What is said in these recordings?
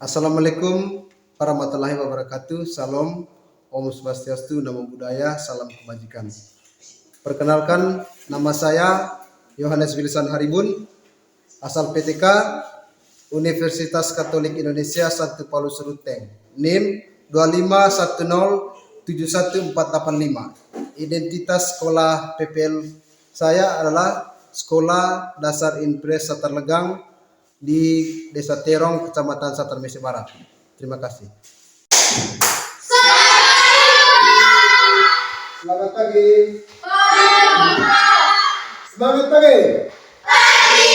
Assalamualaikum warahmatullahi wabarakatuh. Salam, Om Swastiastu, Namo Buddhaya, salam kebajikan. Perkenalkan, nama saya Yohanes Wilson Haribun, asal PTK Universitas Katolik Indonesia Santo Paulus Ruteng, NIM 251771485. Identitas sekolah PPL saya adalah Sekolah Dasar Impres Satarlegang di Desa Terong, Kecamatan Satar Mese Barat. Terima kasih. Selamat pagi. Semangat pagi. Pagi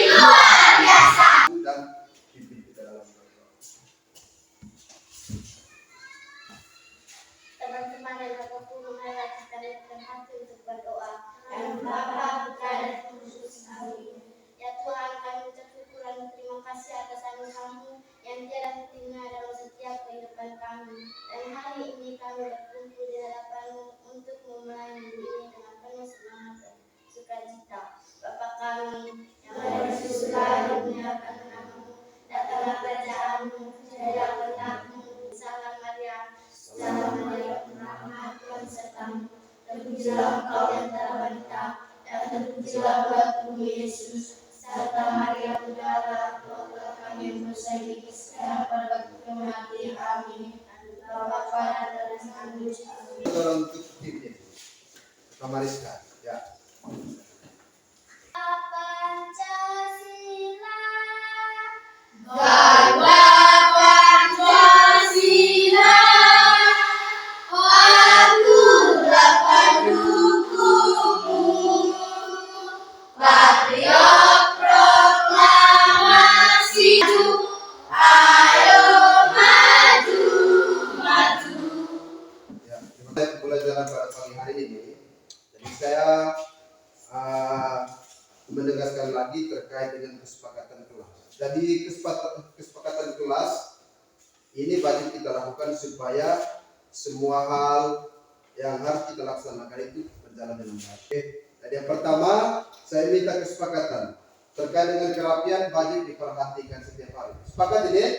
luar biasa. Dan pimpin kita dalam berdoa. Teman-teman yang berkumpul mengalah kita dengan hati untuk berdoa. Dan Bapa, Putra, dan Roh Kudus. Amin. Ya Tuhan, kami ucap syukur dan terima kasih atas anugerah-Mu yang tiada hentinya dalam setiap kehidupan kami. Dan hari ini kami berkumpul di hadapan-Mu untuk memulai minggu ini dengan penuh semangat dan sukacita. Bapa kami yang ada di surga, dimuliakan nama-Mu, datanglah kerajaan-Mu, jadilah kehendak-Mu. Salam Maria, salam Maria, penuh rahmat, Tuhan serta-Mu. Terpujilah Engkau di antara wanita, dan terpujilah buah tubuh Yesus. Serta Maria Bunda Allah kami yang berdosa ini, sekarang pada waktu kami mati. Amin. Bapa dan Anak dan Roh Kudus. Tolong untuk pimpin. Kamariska, ya. Pancasila. Ganda Pancasila, akulah pendukungmu, patriot proklamasi, ayo maju, maju. Ya, kita pembelajaran pada pagi hari ini. Jadi saya menegaskan lagi terkait dengan kesepakatan kelas. Jadi kesepakatan kelas ini wajib kita lakukan supaya semua hal yang harus kita laksanakan itu berjalan dengan baik. Oke. Jadi yang pertama, saya minta kesepakatan terkait dengan kerapian wajib diperhatikan setiap hari. Sepakat ini? Ya,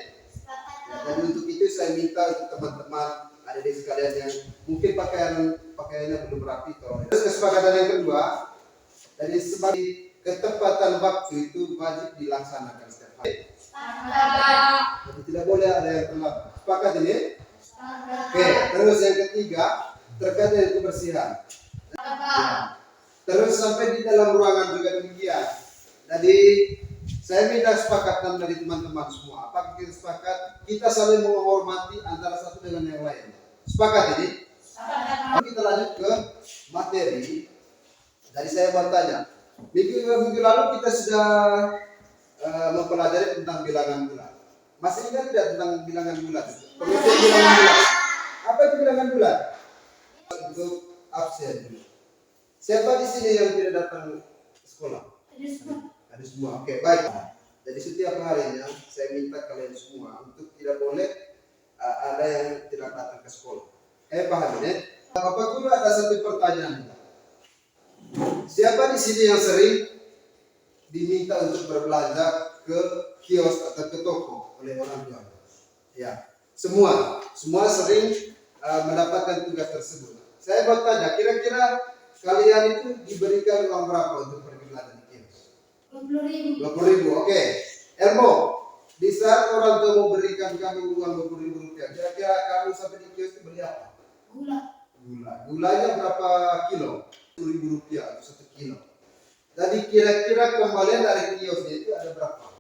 dan untuk itu saya minta untuk teman-teman adik-adik sekalian yang mungkin pakaiannya belum rapi. Terus kesepakatan yang kedua, jadi sebagai ketepatan waktu itu wajib dilaksanakan setiap hari. Jadi tidak boleh ada yang telat. Sepakat ini? Oke. Terus yang ketiga terkait dengan kebersihan. Ya. Terus sampai di dalam ruangan juga demikian. Jadi saya minta kesepakatan dari teman-teman semua. Apakah kita sepakat? Kita saling menghormati antara satu dengan yang lain. Sepakat ini? Sepakat. Kita lanjut ke materi. Jadi saya bertanya, minggu lalu kita sudah mempelajari tentang bilangan bulat. Masih ingat tidak tentang bilangan bulat? Pengertian bilangan bulat. Apa itu bilangan bulat? Untuk absen. Siapa di sini yang tidak datang sekolah? Ada semua. Oke, baik. Jadi setiap harinya saya minta kalian semua untuk tidak boleh ada yang tidak datang ke sekolah. Paham ini? Bapak Guru, ada satu pertanyaan. Siapa di sini yang sering diminta untuk berbelanja ke kios atau ke toko oleh orang tua? Ya, semua sering mendapatkan tugas tersebut. Saya bertanya, kira-kira kalian itu diberikan uang berapa untuk pergi belanja di kios? 20.000. 20.000. Oke. Elmo, di saat orang tua memberikan kami uang 20.000 rupiah, kira-kira kamu sampai di kios itu beli apa? Gula. Gulanya berapa kilo? 10.000 rupiah atau 1 kilo. Jadi kira-kira kembalian dari kiosnya itu ada berapa?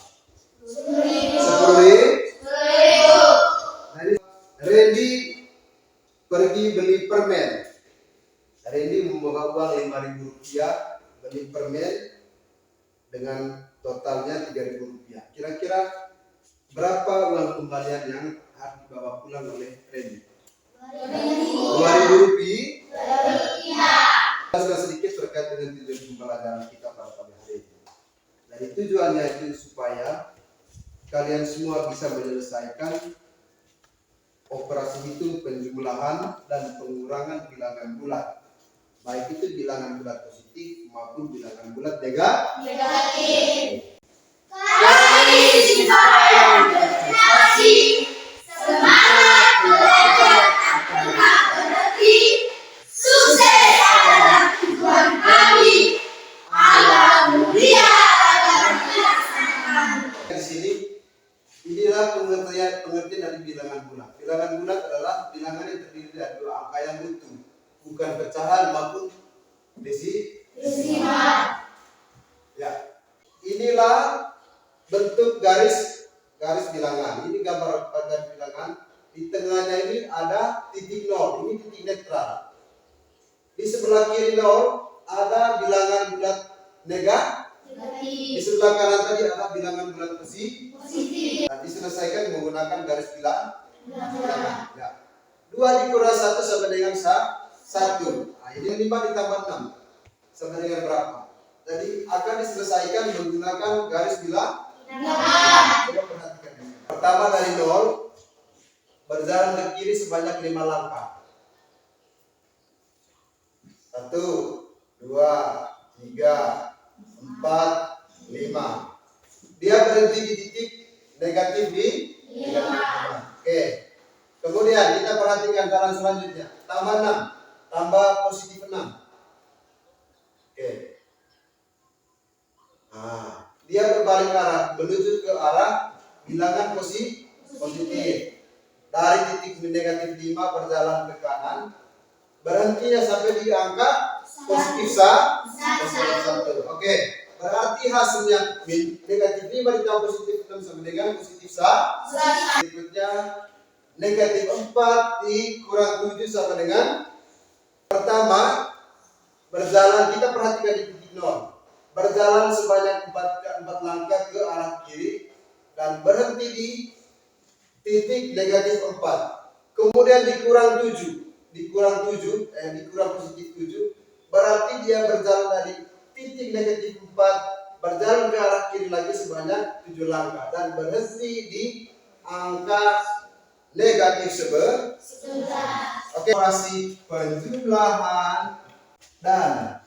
10.000. 10.000. Jadi Randy pergi beli permen. Randy membawa uang 5.000 rupiah beli permen dengan totalnya 3.000 rupiah. Kira-kira berapa uang kembalian yang harus dibawa pulang oleh Randy? 2.000 rupiah. Jelaskan sedikit terkait dengan tujuan pembelajaran kita pada pagi hari ini. Jadi tujuannya itu supaya kalian semua bisa menyelesaikan operasi hitung penjumlahan dan pengurangan bilangan bulat. Baik itu bilangan bulat positif maupun bilangan bulat negatif. Kami Inilah bentuk garis bilangan. Ini gambar garis bilangan. Di tengahnya ini ada titik nol. Ini titik netral. Di sebelah kiri nol ada bilangan bulat negatif. Di sebelah kanan tadi ada bilangan bulat positif. Dan diselesaikan menggunakan garis bilangan. Ya. 2 dikurang 1 sama dengan 1. Nah, ini 5 ditambah 6 sama dengan berapa? Jadi akan diselesaikan menggunakan garis bilangan. Coba perhatikan ini. Pertama dari 0 berjalan ke kiri sebanyak 5 langkah. 1, 2, 3, 4, 5. Dia berhenti di titik negatif di 5. Oke. Kemudian kita perhatikan jalan selanjutnya. Tambah 6, tambah positif 6. Oke. Nah, dia berbalik arah menuju ke arah bilangan positif. Dari titik negatif 5 berjalan ke kanan. Berhentinya sampai di angka positif 1. Oke. Berarti hasilnya negatif 5 ditambah positif 6 sama dengan positif 1. Berikutnya negatif 4 dikurang 7 sama dengan pertama berjalan, kita perhatikan di titik 0. Berjalan sebanyak 4 langkah ke arah kiri dan berhenti di titik negatif 4. Kemudian dikurang positif 7. Berarti dia berjalan dari titik negatif 4 berjalan ke arah kiri lagi sebanyak 7 langkah dan berhenti di angka negatif 11. Oke, operasi penjumlahan dan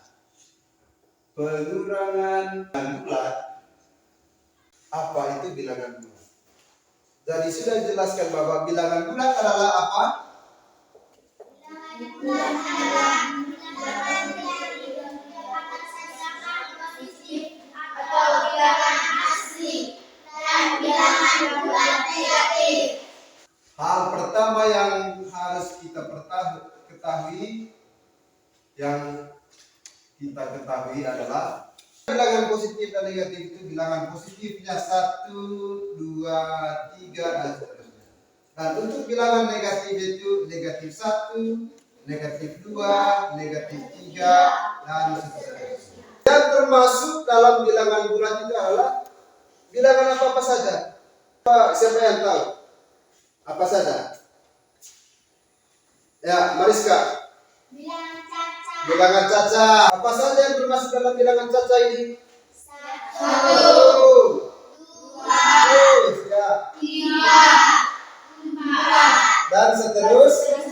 pengurangan bulat. Apa itu bilangan bulat? Jadi sudah dijelaskan bahwa bilangan bulat adalah apa? Bilangan bulat adalah bilangan dari dapatan sangkaan positif atau bilangan asli dan bilangan bulat negatif. Hal pertama yang harus kita ketahui adalah bilangan positif dan negatif itu bilangan positifnya 1, 2, 3 dan seterusnya. Dan untuk bilangan negatif itu negatif 1, negatif 2, negatif 3 dan seterusnya. Yang termasuk dalam bilangan bulat itu adalah bilangan apa saja? Siapa yang tahu? Apa saja? Ya, Mariska. Bilangan cacat. Bilangan cacat. Apa saja yang termasuk dalam bilangan cacat ini? 1, 2, 3, 4 dan seterusnya.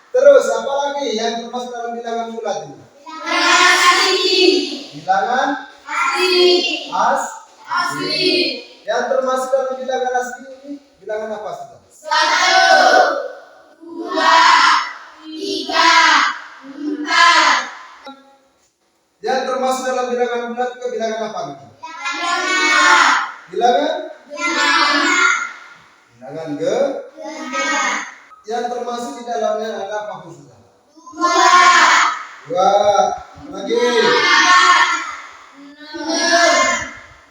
Terus apa lagi yang termasuk dalam bilangan bulat ini? bilangan asli. Bilangan Asli. yang termasuk dalam bilangan asli ini bilangan apa saja? 1, 2, 3, 4. Yang termasuk dalam bilangan bulat juga bilangan apa? Bilangan Bilangan yang termasuk di dalamnya ada apa saja? 2 lagi 6,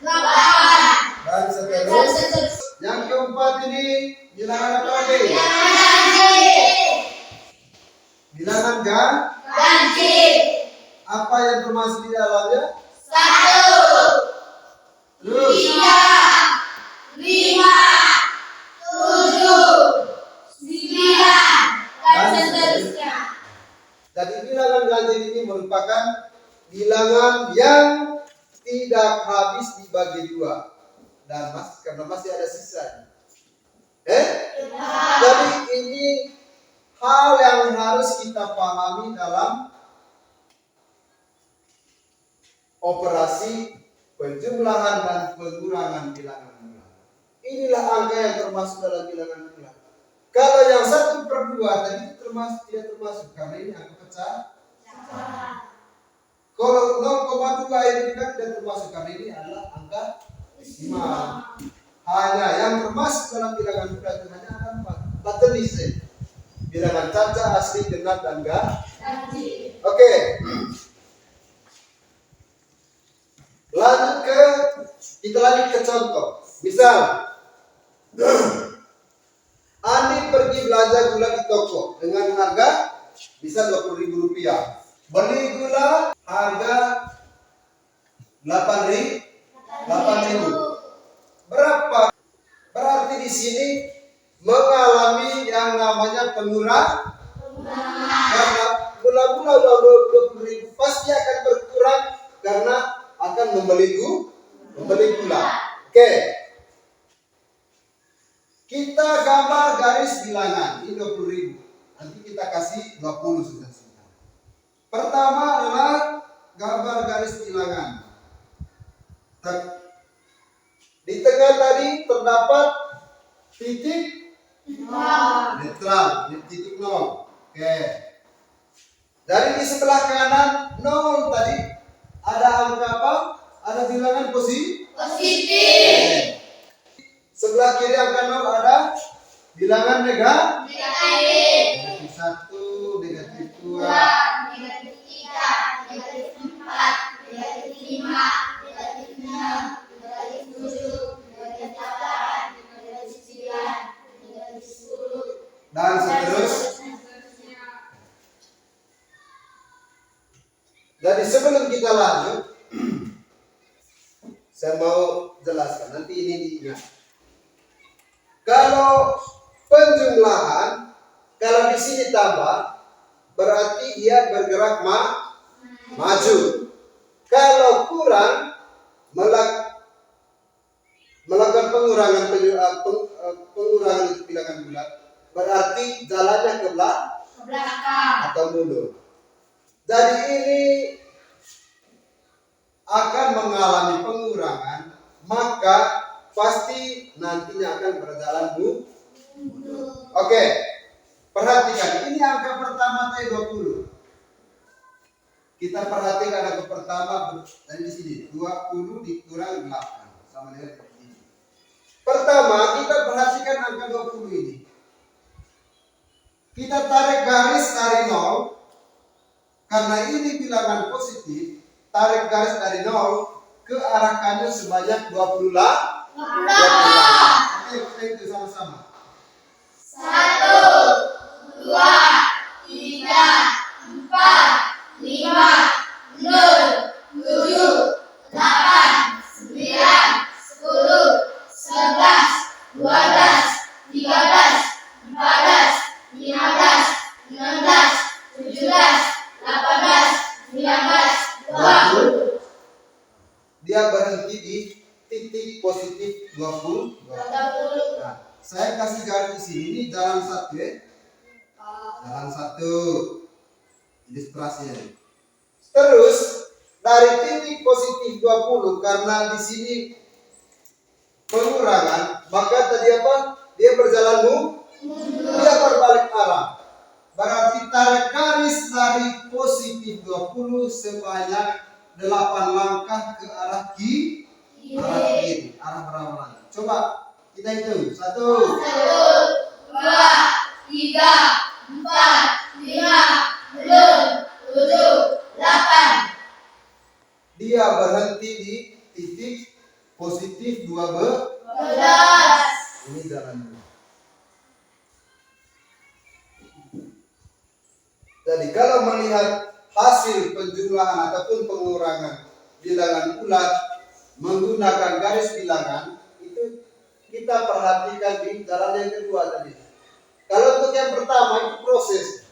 8. dan seterusnya. Yang keempat ini bilangan apa lagi? Bilangan Ganjil. apa yang termasuk di dalamnya? 1, Terus 3, 5, 7, 9 dan seterusnya. Jadi bilangan ganjil ini merupakan bilangan yang tidak habis dibagi 2 dan karena masih ada sisa. Jadi ini hal yang harus kita pahami dalam operasi penjumlahan dan pengurangan bilangan bulat. Inilah angka yang termasuk dalam bilangan bulat. Kalau yang 1/2 tadi tidak termasuk karena ini angka pecah. Kalau 0,2 ini juga tidak termasuk karena ini adalah angka desimal. Hanya yang termasuk dalam bilangan bulat itu hanya ada 4 jenis. Bilangan cacat, asli, genap, dan ganjil. Oke. Lanjut ke Kita lanjut ke contoh. Misal, Andi pergi belanja gula di toko dengan harga bisa Rp20.000. Beli gula harga 8.000. Berapa? Berarti di sini mengalami yang namanya pengurangan. Karena gula-gula udah 20.000 pasti akan berkurang karena akan membeli gula. Oke. Kita gambar garis bilangan ini 20.000. Nanti kita kasih 20 sudah. Pertama adalah gambar garis bilangan. Di tengah tadi terdapat titik netral, titik 0. Oke. Dari di sebelah kanan 0 tadi ada angka apa? Ada bilangan positif. Sebelah kiri angka 0 ada bilangan negatif. Negatif 1, negatif 2, negatif 3, negatif 4, negatif 5, negatif 6, negatif 7, negatif 8, negatif 9, negatif 10, dan seterusnya. Jadi sebelum kita lanjut, saya mau jelaskan. Nanti ini diingat. Kalau penjumlahan, kalau di sini tambah, berarti dia bergerak maju. Kalau kurang, melakukan pengurangan untuk bilangan bulat, berarti jalannya ke belakang atau mundur. Jadi ini akan mengalami pengurangan, maka pasti nantinya akan berjalan mundur. Oke, perhatikan. Ini angka pertama tadi 20. Kita perhatikan angka pertama dari di sini 20 dikurang 8 sama dengan ini. Pertama kita perhatikan angka 20 ini. Kita tarik garis dari 0 karena ini bilangan positif. Tarik garis dari 0 ke arah kanan sebanyak 20 lah. Oke, kita itu sama-sama. 1, 2, 3, 4, 5, 6, 7, 8, 9, 10, 11, 12, 13, 14, 15, 16, 17, 18, 19, 20. Dia berhenti di titik positif 20. Nah, saya kasih garis di sini. Ini jalan satu ya. Jalan satu. Ilustrasinya. Terus dari titik positif 20 karena di sini pengurangan, maka tadi apa? Dia berjalan dia berbalik arah. Berarti tarik garis dari positif 20 sebanyak 8 langkah ke arah kiri. Arah berapa langkah? Coba kita hitung. 1, 1, 2, 3, 4, 5, 6, 7, 8. Dia berhenti di titik positif 12. Ini jalannya. Jadi kalau melihat hasil penjumlahan ataupun pengurangan bilangan bulat menggunakan garis bilangan, itu kita perhatikan di jalan yang kedua tadi. Kalau untuk yang pertama itu proses.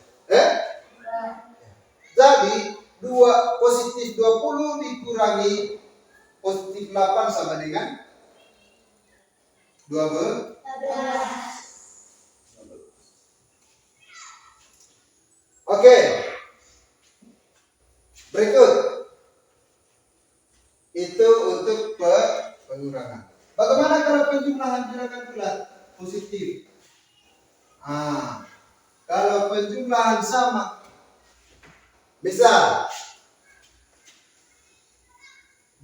Jadi positif 20 dikurangi positif 8 sama dengan 12. Oke. Berikut. Itu untuk pengurangan. Bagaimana kalau penjumlahan bilangan bulat positif? Kalau penjumlahan sama, misal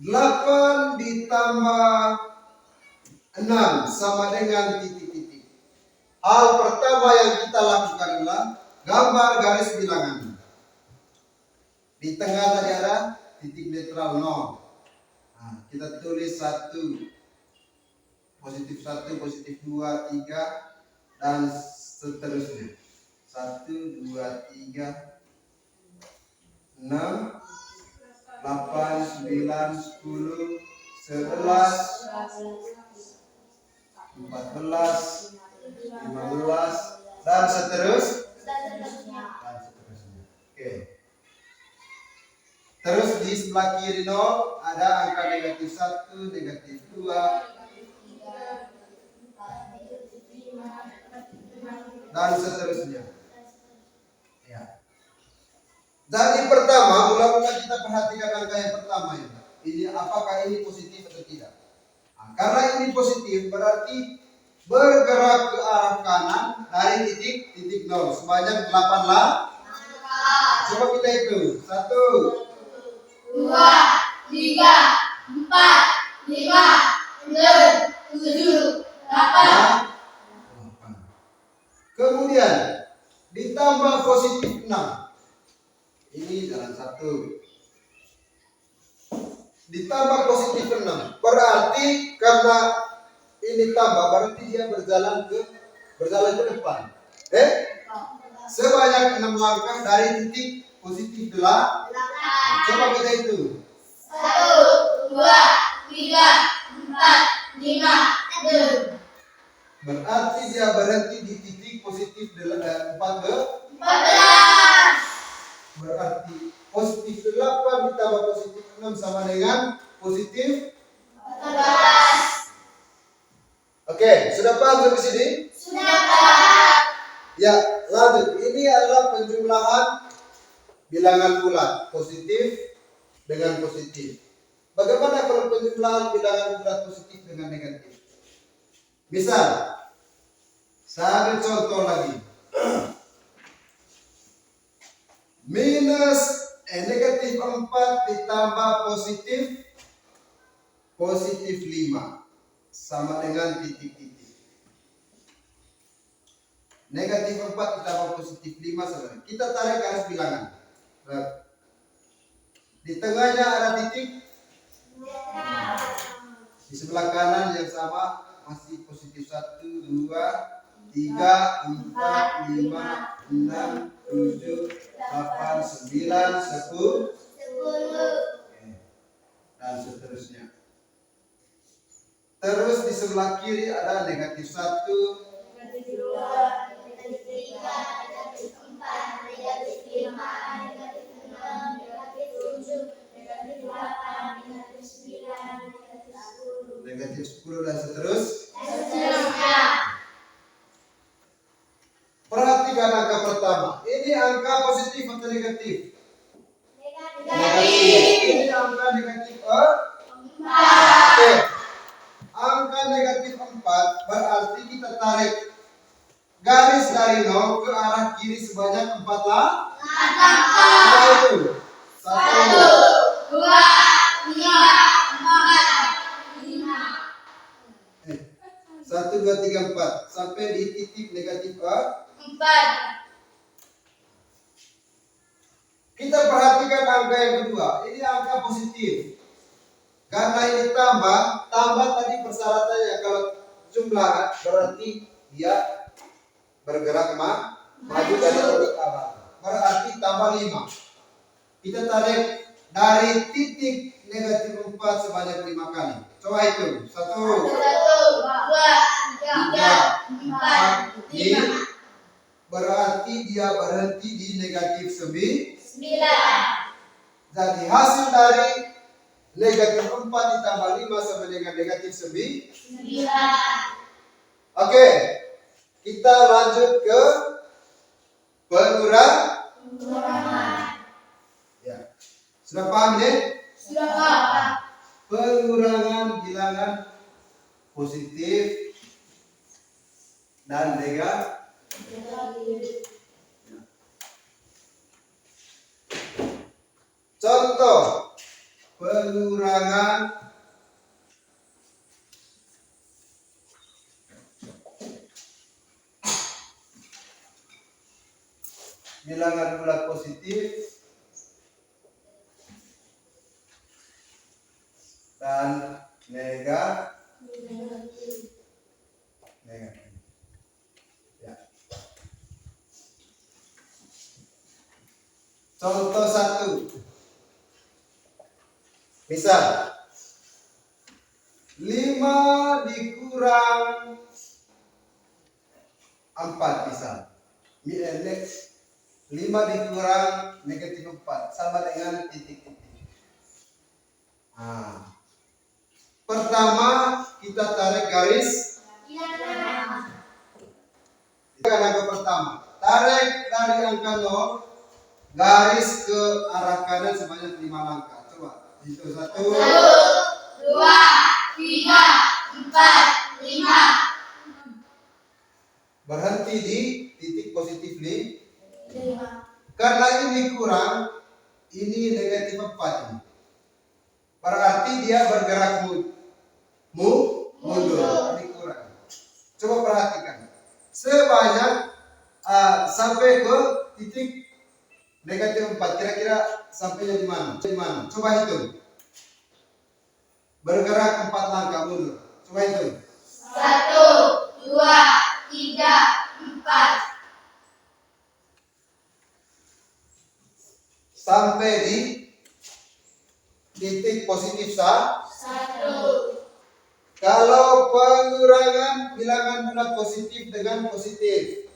8 ditambah 6 sama dengan titik-titik. Hal pertama yang kita lakukan adalah gambar garis bilangan. Di tengah tadi ada titik netral 0. Nah, kita tulis 1, positif 1, positif 2, 3, dan seterusnya. 1, 2, 3, 6, 8, 9, 10, 11, 14, 15, dan seterusnya. Oke. Terus di sebelah kiri 0 ada angka negatif 1, negatif 2, dan seterusnya. Ya. Jadi pertama, mula-mula kita perhatikan angka yang pertama ini. Apakah ini positif atau tidak? Nah, karena ini positif berarti bergerak ke arah kanan dari titik 0 sebanyak 8 lah. Coba kita hitung. 1, 2, 3, 4, 5, 6, 7, 8. Kemudian ditambah positif 6. Ini jalan 1. Ditambah positif 6. Berarti karena ini tambah berarti dia berjalan ke depan. Sebanyak 6 langkah dari titik positif 8. Coba kita hitung. 1, 2, 3, 4, 5, 6. Berarti dia berhenti di titik positif 14. Berarti positif 8 ditambah positif 6 sama dengan positif 14. Oke, sudah paham sampai sini? Sudah paham. Ya, lanjut. Ini adalah penjumlahan bilangan bulat positif dengan positif. Bagaimana kalau penjumlahan bilangan bulat positif dengan negatif? Misal, saya ambil contoh lagi. Minus negatif 4 ditambah positif 5 sama dengan titik-titik. Negatif 4 ditambah positif 5 sama dengan. Kita tarik garis bilangan. Di tengahnya ada titik. Di sebelah kanan yang sama masih positif 1, 2, 3, 4, 5, 6, 7, 8, 9, 10, dan seterusnya. Terus di sebelah kiri ada negatif 1, negatif 2, negatif 3, negatif 4, negatif 5, negatif 6, negatif 7, negatif 8, negatif 9, negatif 10, dan seterusnya. Perhatikan angka pertama. Ini angka positif atau negatif? Negatif. Ini angka negatif 4. Oke. Angka negatif 4 berarti kita tarik garis dari 0 ke arah kiri sebanyak 4 lah. Itu. 1, 2, 3, 4, 5. 1, 2, 3, 4 sampai di titik negatif 4. Kita perhatikan angka yang kedua. Ini angka positif. Karena ini tambah tadi persyaratannya kalau jumlah berarti dia bergerak maju dari titik awal. Berarti tambah 5. Kita tarik dari titik negatif 4 sebanyak 5 kali. Coba hitung. 1, 2, 3, 4, 5. berarti dia berhenti di negatif 9. 9. Jadi hasil dari negatif 4 ditambah 5 sama dengan negatif 9. Oke, kita lanjut ke pengurangan. Ya, sudah paham ya? Sudah paham. Pengurangan bilangan positif dan negatif. Contoh pengurangan bilangan bulat positif dan negatif. Ya. Contoh 1. Misal 5 dikurang 4 misal. 5 dikurang negatif 4 sama dengan titik-titik. Nah, pertama kita tarik garis angka pertama. Tarik dari angka 0 garis ke arah kanan sebanyak 5 langkah. Coba hitung 1, 2, 3, 4, 5. berhenti di titik positif 5. Karena ini kurang, ini negatif 4 ini. Berarti dia bergerak mundur. Ini kurang. Coba perhatikan. Sebanyak sampai ke titik negatif 4. Kira-kira sampainya di mana? Di mana? Coba hitung. Bergerak 4 langkah mundur. Coba hitung. 1, 2, 3, 4. Sampai di titik positif 1. 1. Kalau pengurangan bilangan bulat positif dengan positif.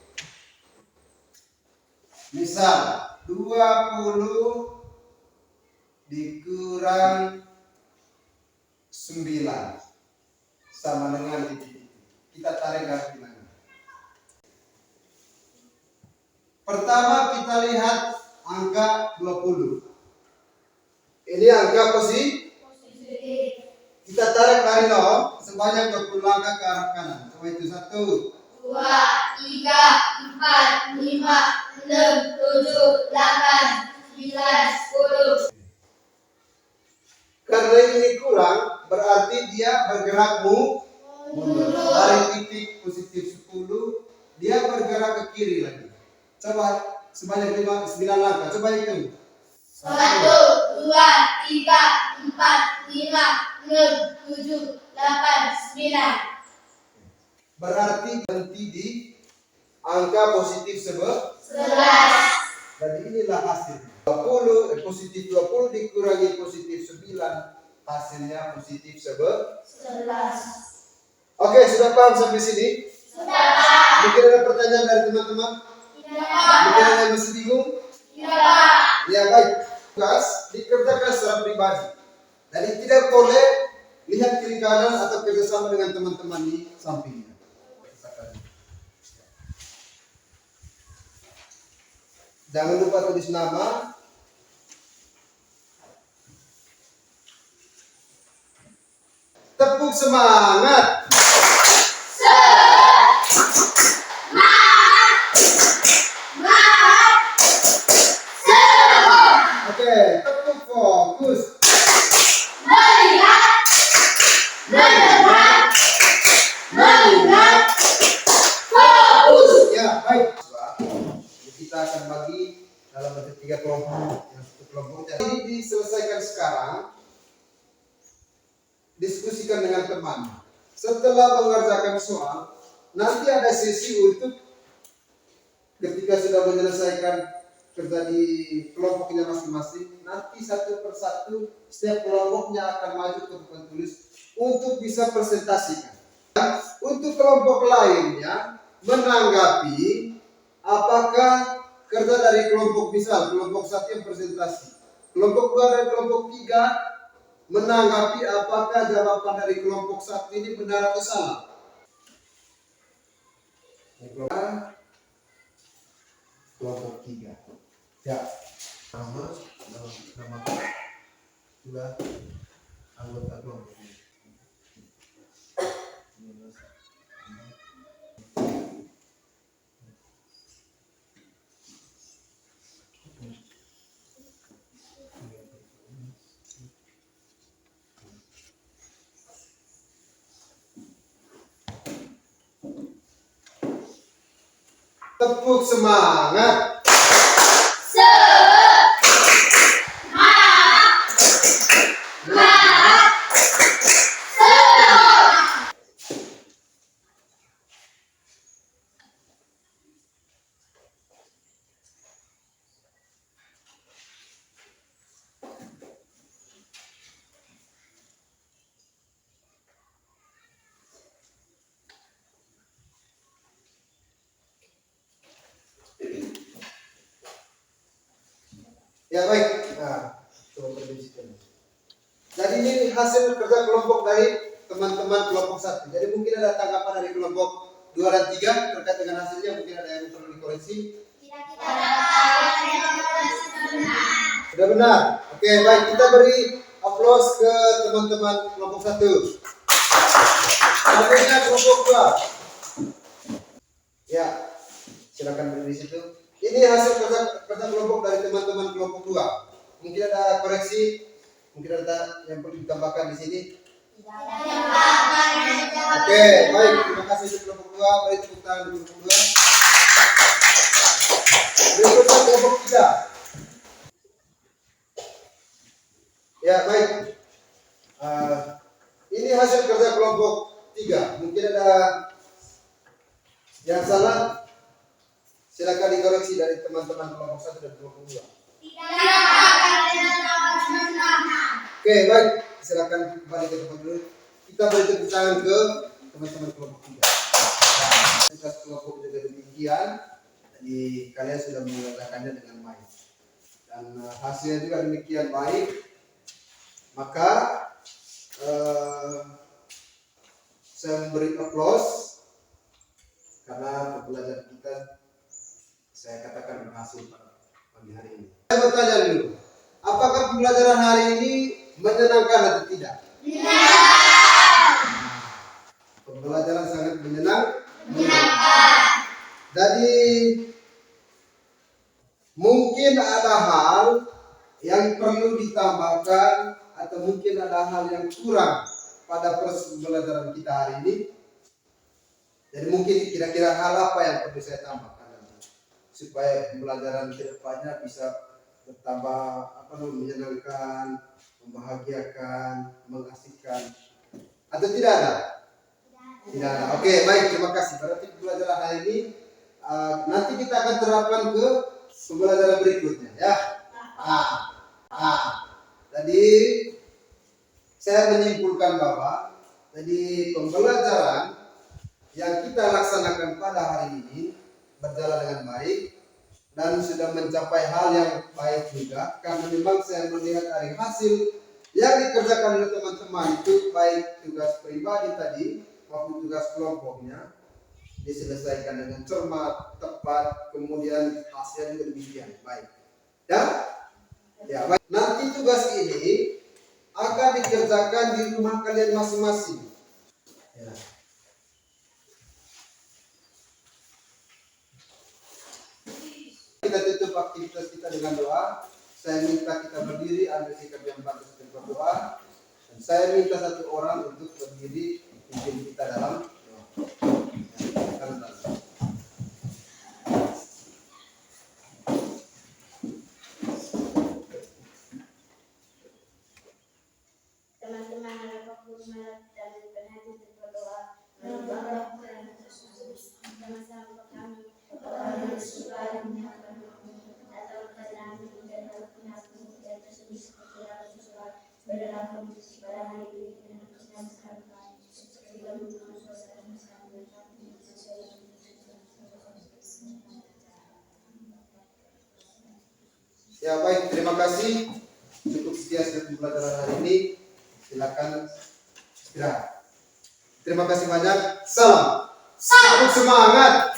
Misal 20 dikurang 9 sama dengan titik. Kita tarik garis bilangan. Pertama kita lihat angka 20. Ini angka positif. Kita tarik dari 0 sebanyak 20 langkah ke arah kanan. Coba itu 1, 2, 3, 4, 5, 6, 7, 8, 9, 10. Karena ini kurang, berarti dia bergerak mundur. Dari titik positif 10, dia bergerak ke kiri lagi. Coba sebanyak 9 langkah. Coba hitung. 1, 2, 3, 4, 5, 6, 7, 8, 9. Berarti berhenti di angka positif 11. 11. Jadi inilah hasilnya. 20 positif 20 dikurangi positif 9, hasilnya positif 11. 11. Oke, sudah paham sampai sini? Sudah, Pak. Mungkin ada pertanyaan dari teman-teman? Tidak, Pak. Mungkin ada yang masih bingung? Tidak, Pak. Ya baik. Tugas dikerjakan secara pribadi. Jadi tidak boleh lihat kiri kanan atau kerjasama dengan teman-teman di sampingnya. Jangan lupa tulis nama. Tepuk semangat. Oke, tepuk fokus. Fokus. Ya, baik. Kita akan bagi dalam bentuk 3 kelompok. Yang satu kelompoknya ini diselesaikan sekarang. Diskusikan dengan teman. Setelah mengerjakan soal, nanti ada sesi untuk ketika sudah menyelesaikan kerja di kelompoknya masing-masing, nanti satu persatu setiap kelompoknya akan maju ke papan tulis untuk bisa presentasikan. Untuk kelompok lainnya menanggapi apakah kerja dari kelompok misal kelompok 1 yang presentasi, kelompok 2 dan kelompok 3 menanggapi apakah jawaban dari kelompok 1 ini benar atau salah. Kelompok 3. Ya. Nama sudah anggota kelompok. Tepuk semangat. Ya baik. Nah, coba perhatikan. Jadi ini hasil kerja kelompok dari teman-teman kelompok 1. Jadi mungkin ada tanggapan dari kelompok 2 dan 3 terkait dengan hasilnya, mungkin ada yang perlu dikoreksi. Sudah benar. Oke, baik, kita beri aplaus ke teman-teman kelompok 1. Selanjutnya kelompok 2. Ya, silakan berdiri di situ. Ini hasil kerja kelompok dari teman-teman kelompok 2. Mungkin ada koreksi, mungkin ada yang perlu ditambahkan di sini. Oke, baik, terima kasih untuk kelompok 2. Beri tepuk tangan untuk kelompok 2. Berikutnya kelompok 3. Ya, baik. Ini hasil kerja kelompok 3. Mungkin ada yang salah. Silakan dikoreksi dari teman-teman kelompok 1 dan kelompok 2. Oke, baik. Silakan kembali ke tempat dulu. Kita beri tepuk tangan ke teman-teman kelompok 3. Tugas kelompok juga demikian. Jadi kalian sudah mengerjakannya dengan baik. Dan hasilnya juga demikian baik. Maka saya memberi aplaus karena pembelajaran kita saya katakan berhasil pada pagi hari ini. Saya bertanya dulu, apakah pembelajaran hari ini menyenangkan atau tidak? Pembelajaran sangat menyenangkan. Jadi mungkin ada hal yang perlu ditambahkan atau mungkin ada hal yang kurang pada proses pembelajaran kita hari ini. Jadi mungkin kira-kira hal apa yang perlu saya tambahkan supaya pembelajaran kedepannya bisa bertambah menyenangkan, membahagiakan, mengasihkan, atau tidak ada? Tidak ada. Oke, baik, terima kasih. Berarti pembelajaran hari ini nanti kita akan terapkan ke pembelajaran berikutnya, ya. Jadi saya menyimpulkan bahwa jadi pembelajaran yang kita laksanakan pada hari ini berjalan dengan baik dan sudah mencapai hal yang baik juga, karena memang saya melihat dari hasil yang dikerjakan oleh teman-teman itu baik tugas pribadi tadi maupun tugas kelompoknya diselesaikan dengan cermat, tepat, kemudian hasilnya juga demikian baik. Ya, baik. Nanti tugas ini akan dikerjakan di rumah kalian masing-masing. Ya. Kita tutup aktivitas kita dengan doa. Saya minta kita berdiri, ambil sikap yang bagus dan berdoa. Dan saya minta satu orang untuk berdiri pimpin kita dalam doa. Teman-teman anak guru dan penhati berdoa. Sama-sama kami. Ya baik, terima kasih. Cukup sekian pembelajaran hari ini. Silakan istirahat. Terima kasih banyak. Salam. Semangat.